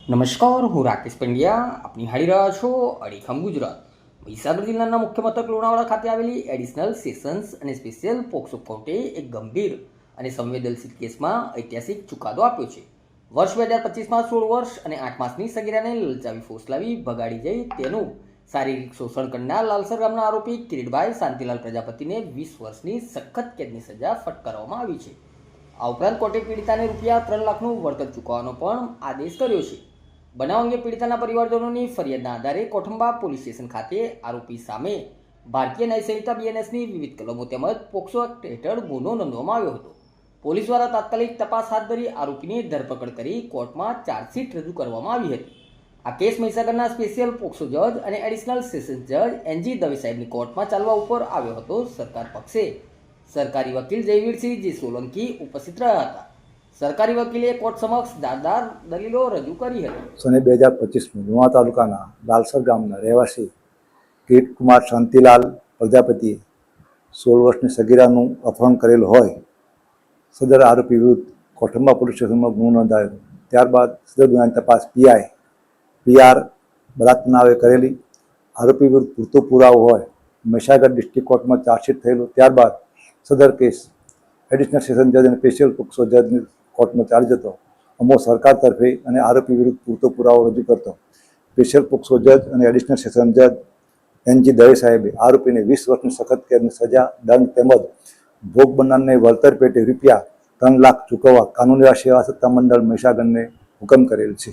નમસ્કાર, હું રાકેશ પંડ્યા. આપ નિહાળી રહ્યા છો અડીખમ ગુજરાત. મહીસાગર જિલ્લાના મુખ્ય મથક લુણાવાડા ખાતે આવેલી એડિશનલ સેશન્સ અને સ્પેશિયલ પોક્સો કોર્ટે એક ગંભીર અને સંવેદનશીલ કેસમાં ઐતિહાસિક ચુકાદો આપ્યો છે. વર્ષ 2025માં 16 વર્ષ અને 8 માસની સગીરાને લલચાવી ફોસલાવી ભગાડી જઈ તેનું શારીરિક શોષણ કરનાર લાલસર ગામના આરોપી કિરીટભાઈ શાંતિલાલ પ્રજાપતિને 20 વર્ષની સખત કેદની સજા ફટકારવામાં આવી છે. આ ઉપરાંત કોર્ટે પીડિતાને રૂપિયા 3 લાખનું વળતર ચૂકવવાનો પણ આદેશ કર્યો છે. બનાવ અંગે પીડિતાના પરિવારજનોની ફરિયાદના આધારે કોઠંબા પોલીસ સ્ટેશન ખાતે આરોપી સામે ભારતીય ન્યાય સંહિતા બીએનએસની વિવિધ કલમો તેમજ પોક્સો એક્ટ હેઠળ ગુનો નોંધવામાં આવ્યો હતો. પોલીસ દ્વારા તાત્કાલિક તપાસ હાથ ધરી આરોપીની ધરપકડ કરી કોર્ટમાં ચાર્જશીટ રજૂ કરવામાં આવી હતી. આ કેસ મહીસાગરના સ્પેશિયલ પોક્સો જજ અને એડિશનલ સેશન્સ જજ એનજી દવે સાહેબની કોર્ટમાં ચાલવા ઉપર આવ્યો હતો. સરકાર પક્ષે સરકારી વકીલ જયવીરસિંહ જી સોલંકી ઉપસ્થિત રહ્યા હતા. સરકારી વકીલે કોર્ટ સમક્ષ દારદાર દલીલો રજૂ કરી હતી. સને 2025માં લુણા તાલુકાના લાલસર ગામના રહેવાસી કિરીટકુમાર શાંતિલાલ પ્રજાપતિએ 16 વર્ષની સગીરાનું અપહરણ કરેલ હોય સદર આરોપી વિરુદ્ધ કોઠંબા પોલીસ સ્ટેશનમાં ગુનો નોંધાયો. ત્યારબાદ સદર ગુનાની તપાસ પીઆર બળાત્નાવે કરેલી. આરોપી વિરુદ્ધ પૂરતો પુરાવો હોય મહીસાગર ડિસ્ટ્રિક્ટ કોર્ટમાં ચાર્જશીટ થયેલો. ત્યારબાદ સદર કેસ એડિશનલ સેશન જજ અને સ્પેશિયલ પોક્સો જજની કોર્ટમાં ચાર્જ હતો. અમો સરકાર તરફે અને આરોપી વિરુદ્ધ પૂરતો પુરાવો રજૂ કરતો સ્પેશિયલ પોક્સો જજ અને એડિશનલ સેશન જજ એનજી દવે સાહેબે આરોપીને 20 વર્ષની સખત કેદની સજા, દંડ તેમજ ભોગ બનનારને વળતર પેટે રૂપિયા 3 લાખ ચૂકવવા કાનૂની સેવા સત્તા મંડળ મહીસાગરને હુકમ કરેલ છે.